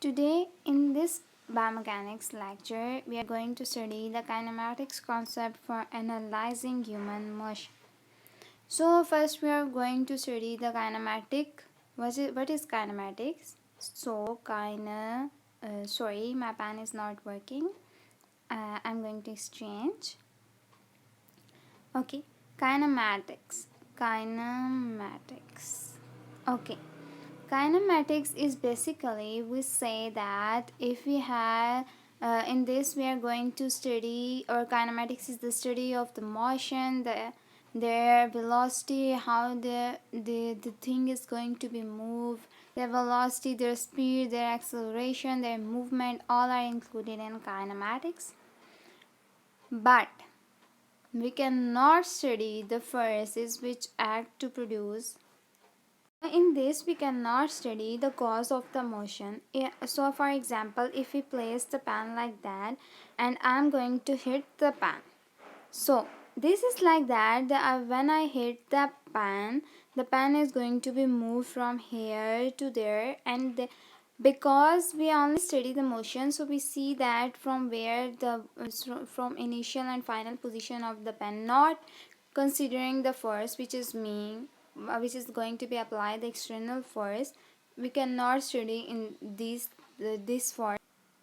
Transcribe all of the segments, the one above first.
Today in this biomechanics lecture, we are going to study the kinematics concept for analyzing human motion. So first we are going to study the kinematic. What is kinematics? So sorry, my pen is not working. I'm going to exchange. Okay, kinematics. Kinematics. Okay. Kinematics is basically, we say that if we have in this we are going to study, or kinematics is the study of the motion, their velocity, how the thing is going to be moved, their velocity, their speed, their acceleration, their movement, all are included in kinematics. But we cannot study the forces which act to produce. In this, we cannot study the cause of the motion. So, for example, if we place the pen like that and I'm going to hit the pen. So, this is like that. When I hit the pen is going to be moved from here to there, and because we only study the motion, so we see that from where from initial and final position of the pen, not considering the force which is going to be applied, the external force. We cannot study in this force.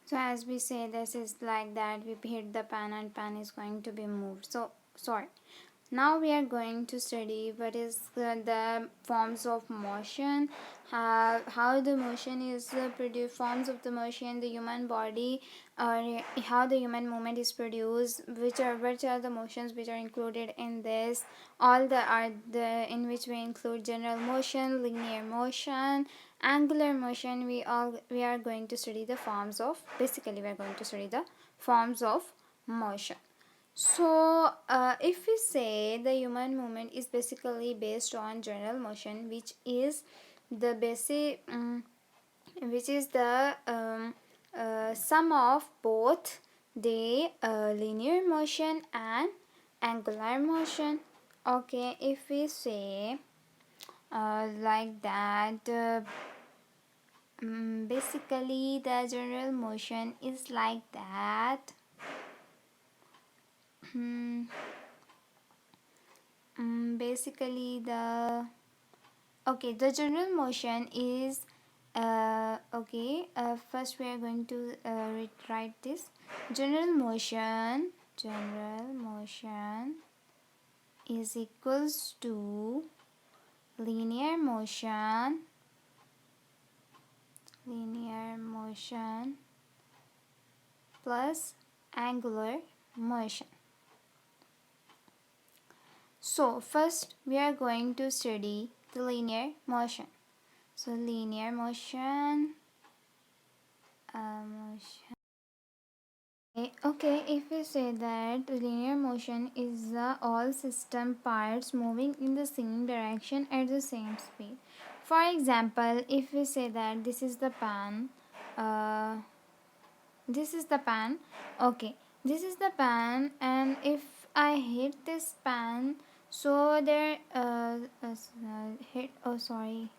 So as we say, this is like that, we hit the pen and pen is going to be moved. So sorry, now we are going to study what is the forms of motion, how the motion is produced, forms of the motion, the human body, or how the human movement is produced, which are the motions which are included in this. All the are the in which we include general motion, linear motion, angular motion. We are going to study the forms of, basically we are going to study the forms of motion. So, if we say the human movement is basically based on general motion, which is the basic, which is the sum of both the linear motion and angular motion. Okay, if we say like that, basically the general motion is like that. Basically the general motion is first we are going to write this. General motion is equals to linear motion plus angular motion. So first we are going to study the linear motion. So linear motion, okay, if we say that linear motion is all system parts moving in the same direction at the same speed. For example, if we say that this is the pan, uh, okay, this is the pan, and if I hit this pan, so there hit oh sorry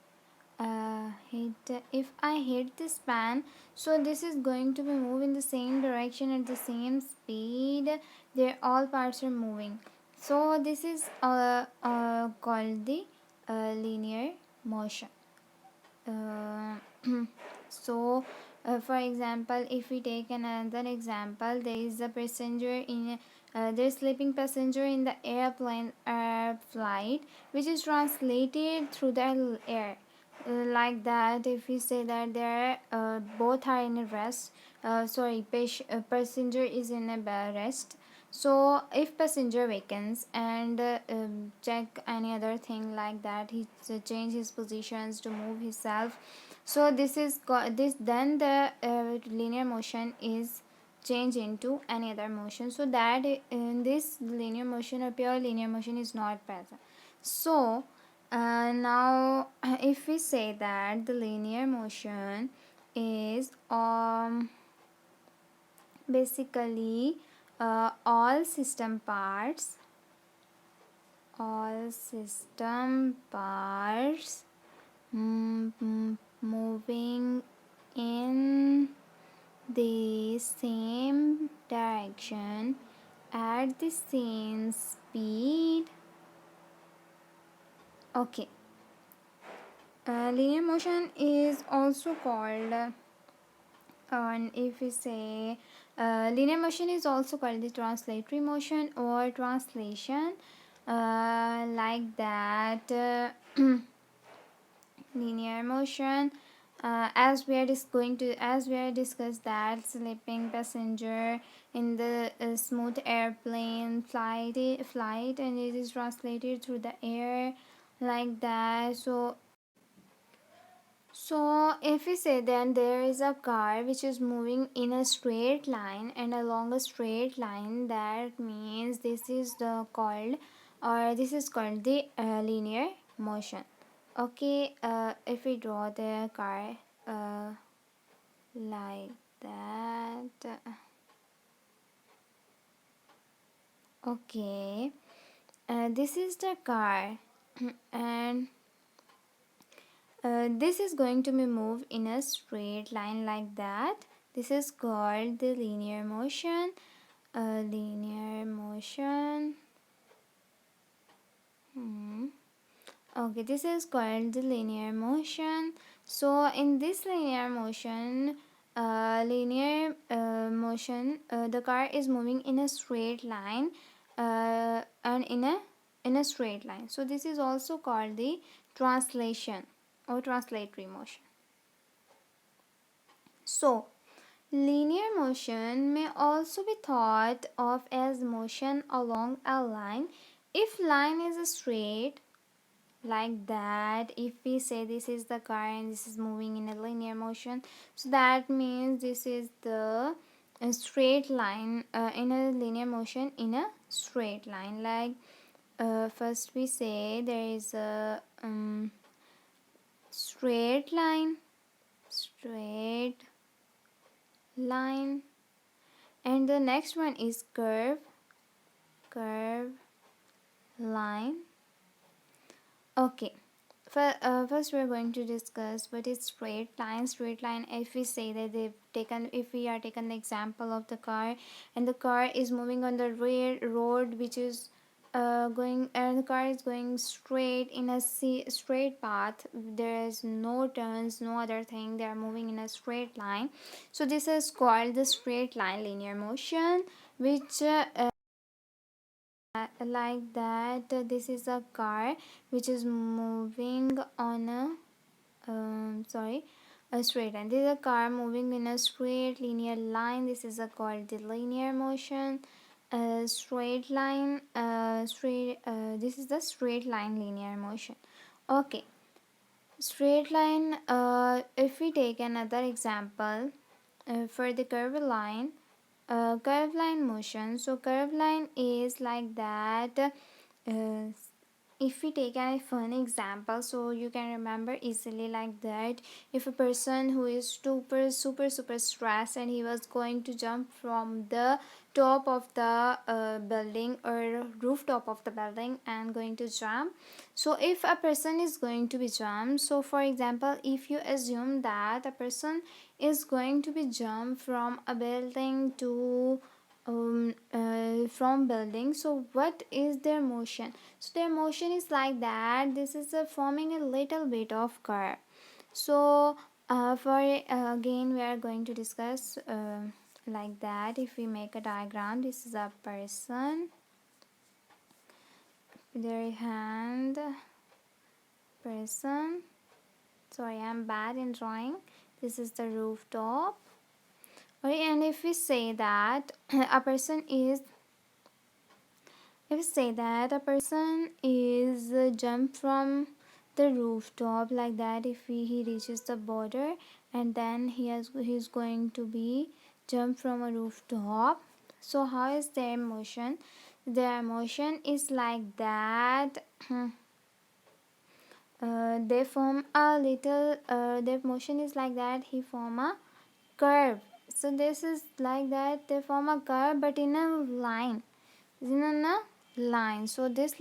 hit if I hit this pan, so this is going to be move in the same direction at the same speed. Their all parts are moving, so this is called the linear motion. uh, so for example, if we take another example, there is a passenger in there's sleeping passenger in the airplane flight, which is translated through the air. Like that, if we say that there both are in a rest, passenger is in a rest. So if passenger wakens and check any other thing like that, he change his positions to move himself. So this is this then the linear motion is change into any other motion, so that in this linear motion or pure linear motion is not present. So now if we say that the linear motion is basically all system parts moving in the same direction at the same speed. Okay. Linear motion is also called, and if we say linear motion is also called the translatory motion or translation, like that. Linear motion, as we are discussed that sleeping passenger in the smooth airplane flight and it is translated through the air, like that. So if we say then there is a car which is moving in a straight line and along a straight line, that means this is called the linear motion. Okay, if we draw the car uh, like that. Okay, this is the car and this is going to be moved in a straight line like that. This is called the linear motion. Linear motion. Okay, this is called the linear motion. So in this linear motion, the car is moving in a straight line, and in a straight line. So this is also called the translation or translatory motion. So linear motion may also be thought of as motion along a line if line is straight, like that. If we say this is the car and this is moving in a linear motion, so that means this is the straight line in a linear motion in a straight line. Like first we say there is a straight line, and the next one is curve line. Okay, first we are going to discuss what is straight line. Straight line, if we say that if we are taken the example of the car and the car is moving on the road which is going, and the car is going straight in a straight path, there is no turns, no other thing, they are moving in a straight line. So this is called the straight line linear motion, which like that. This is a car which is moving on a straight line. This is a car moving in a straight linear line. This is called the linear motion. Straight line, this is the straight line linear motion. Okay, straight line. If we take another example for the curved line, curve line motion. So curve line is like that. If we take a fun example so you can remember easily, like that, if a person who is super stressed and he was going to jump from the top of the building or rooftop of the building and going to jump. So if a person is going to be jumped, so for example, if you assume that a person is going to be jumped from a building to from building, so what is their motion? So their motion is like that. This is forming a little bit of curve. So again we are going to discuss like that. If we make a diagram, this is a person, their hand, person, sorry I'm bad in drawing. This is the rooftop. Okay, and if we say that a person is jump from the rooftop, like that, if he reaches the border and then he's going to be jump from a rooftop. So how is their motion? Their motion is like that. They form a little their motion is like that, he form a curve. So this is like that, they form a curve but in a line, so this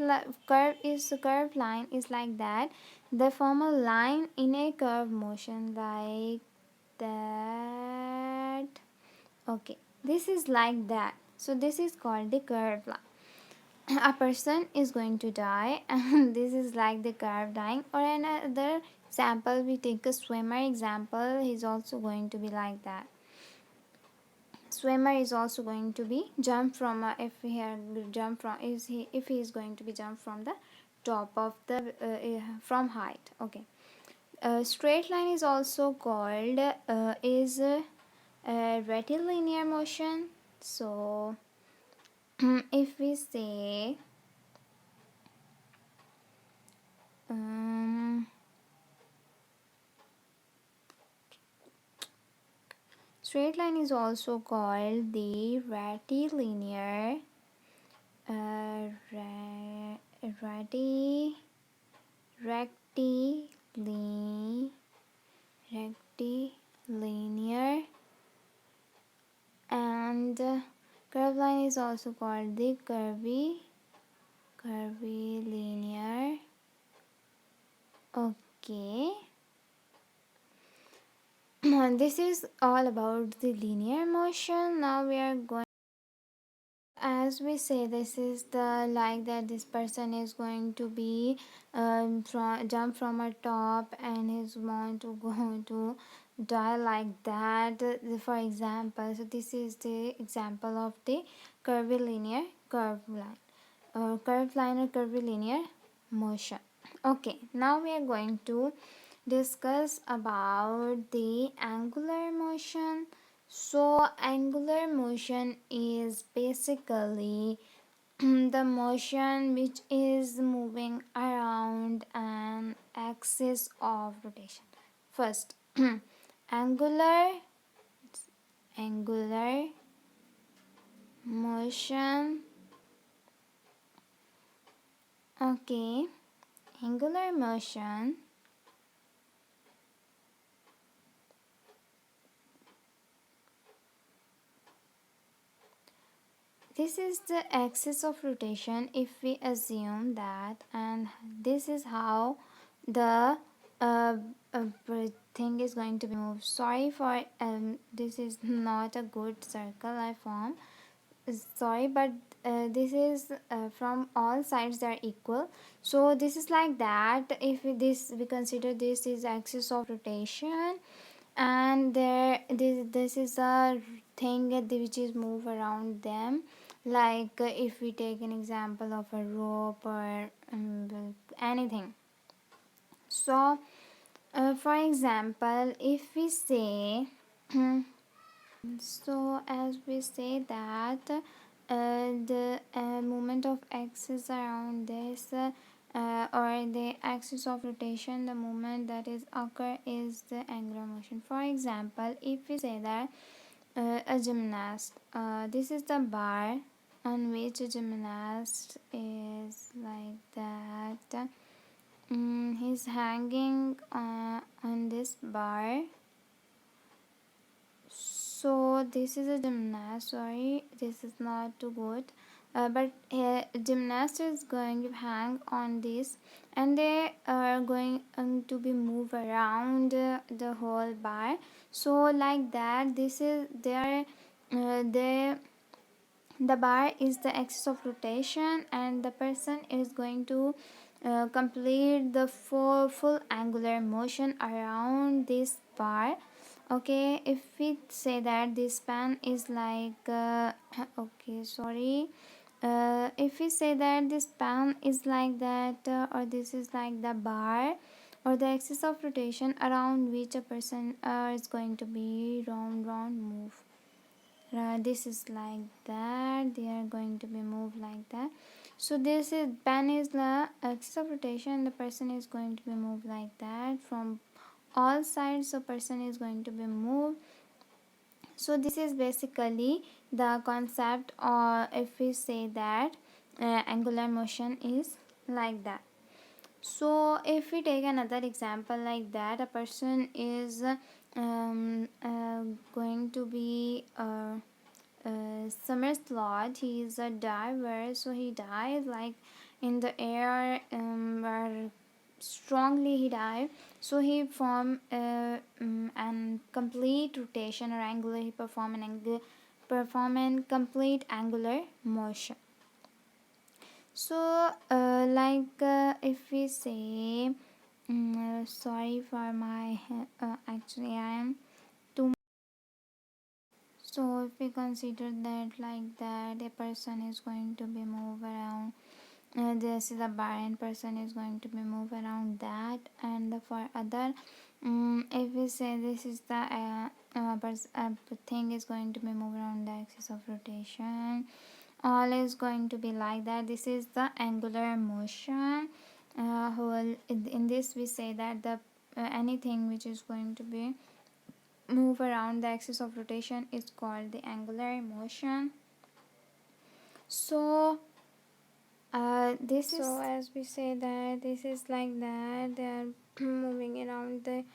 curved line is like that. They form a line in a curve motion like Okay, this is like that. So this is called the curved line. A person is going to die and this is like the curve dying. Or another example, we take a swimmer example, he's also going to be like that. Swimmer is also going to be jump from if he had jump from if he is going to be jump from the top of the from height. Okay, straight line is also called is rectilinear motion. So if we say um, straight line is also called the rectilinear uh, re- recti rectilinear rectilinear and curved line is also called the curvilinear. Okay. This is all about the linear motion. Now we are going, as we say, this is the like that this person is going to be from jump from a top and he's want to go to die like that, for example. So this is the example of the curvilinear curved line or curvilinear motion. Okay, now we are going to discuss about the angular motion. So angular motion is basically the motion which is moving around an axis of rotation. First, angular angular motion. Okay, angular motion, this is the axis of rotation if we assume that, and this is how the uh, uh, thing is going to be moved. Sorry for this is not a good circle I form, sorry, but this is from all sides they are equal. So this is like that. If we consider this is axis of rotation, and this is a thing which is move around them, like if we take an example of a rope or anything. So for example, if we say so as we say that the movement of axis around this or the axis of rotation, the movement that is occur is the angular motion. For example, if we say that a gymnast, this is the bar on which a gymnast is like that. He's hanging on this bar. So this is a gymnast. Sorry, this is not too good. But gymnast is going to hang on this, and they are going to be move around the whole bar. So like that, this is their the bar is the axis of rotation, and the person is going to complete the full angular motion around this bar. Okay, if we say that this span is like okay, sorry, if we say that this span is like that, or this is like the bar or the axis of rotation around which a person is going to be round move. This is like that, they are going to be moved like that. So this is pen is the axis of rotation, the person is going to be moved like that from all sides, so person is going to be moved. So this is basically the concept, or if we say that angular motion is like that. So if we take another example like that, a person is going to be Summer Slot. He is a diver, so he died like in the air, where strongly he dive. So he form an complete rotation or angular, he perform an perform an complete angular motion. So if we say sorry for my actually I am too. So if we consider that like that a person is going to be move around, this is a bar and person is going to be move around that, and for other if we say this is the thing is going to be move around the axis of rotation, all is going to be like that. This is the angular motion. Whole in this we say that the anything which is going to be move around the axis of rotation is called the angular motion. So this is, so as we say that this is like that they are moving around the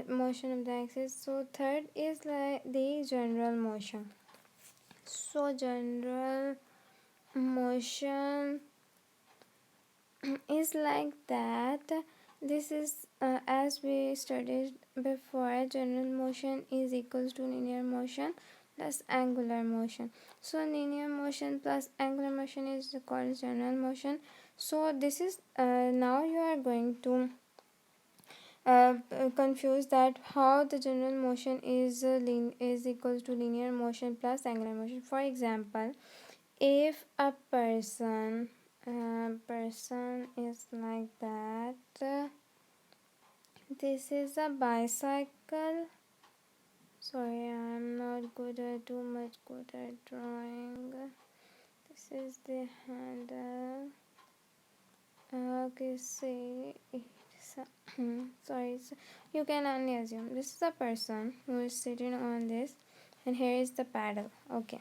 motion of the axis. So third is like the general motion. So general motion is like that. This is as we studied before, general motion is equals to linear motion plus angular motion. So linear motion plus angular motion is called general motion. So this is now you are going to confuse that how the general motion is equals to linear motion plus angular motion. For example, if a person is like that, this is a bicycle. Sorry, I'm not good at too much good at drawing. This is the handle. Okay, see, sorry, you can only assume this is a person who is sitting on this, and here is the paddle. Okay.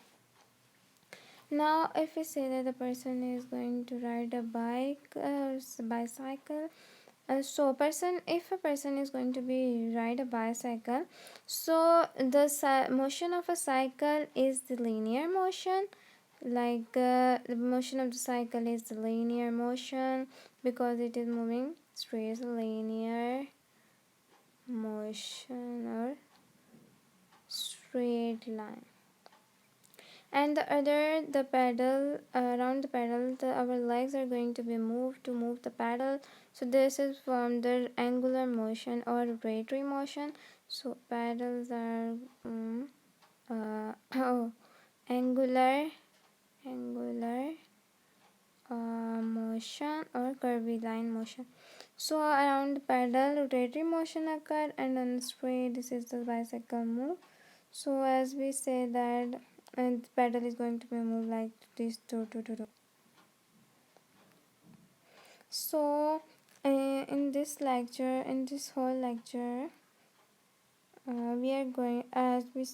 Now, if we say that the person is going to ride a bike or bicycle, if a person is going to be ride a bicycle, so the motion of a cycle is the linear motion. Like the motion of the cycle is the linear motion because it is moving straight, linear motion or straight line. And the other, the pedal, around the pedal our legs are going to be moved to move the pedal. So this is from the angular motion or rotatory motion. So pedals are angular motion or curvilinear motion. So around the pedal rotatory motion occur, and on the straight this is the bicycle move. So as we say that, and the pedal is going to be moved like this. So in this whole lecture, we are going, as we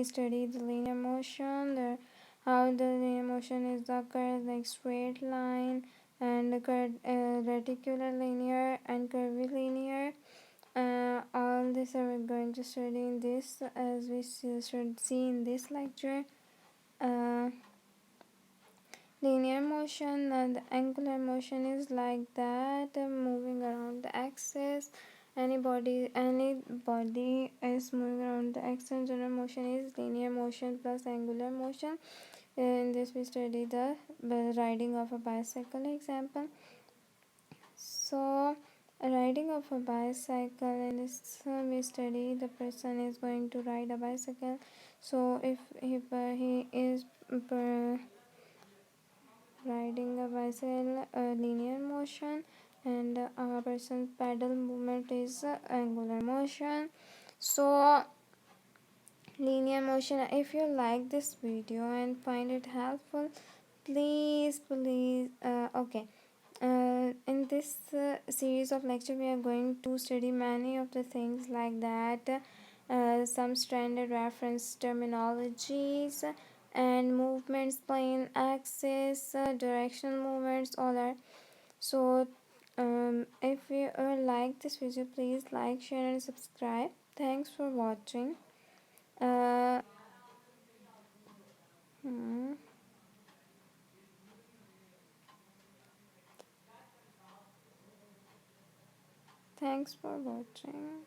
study the linear motion, how the linear motion is occurs like straight line and reticular linear and curvilinear. All this are we going to study in this, as we should see in this lecture. Linear motion and the angular motion is like that, moving around the axis. Any body is moving around the axis. General motion is linear motion plus angular motion. In this we study the riding of a bicycle example. So riding of a bicycle, in this we study the person is going to ride a bicycle. So if he is riding a bicycle, linear motion, and a person's pedal movement is angular motion. So linear motion, if you like this video and find it helpful, please okay, in this series of lecture we are going to study many of the things like that, some standard reference terminologies and movements, plane, axis, directional movements, all are. So if you like this video, please like, share and subscribe. Thanks for watching. uh, hmm. Thanks for watching.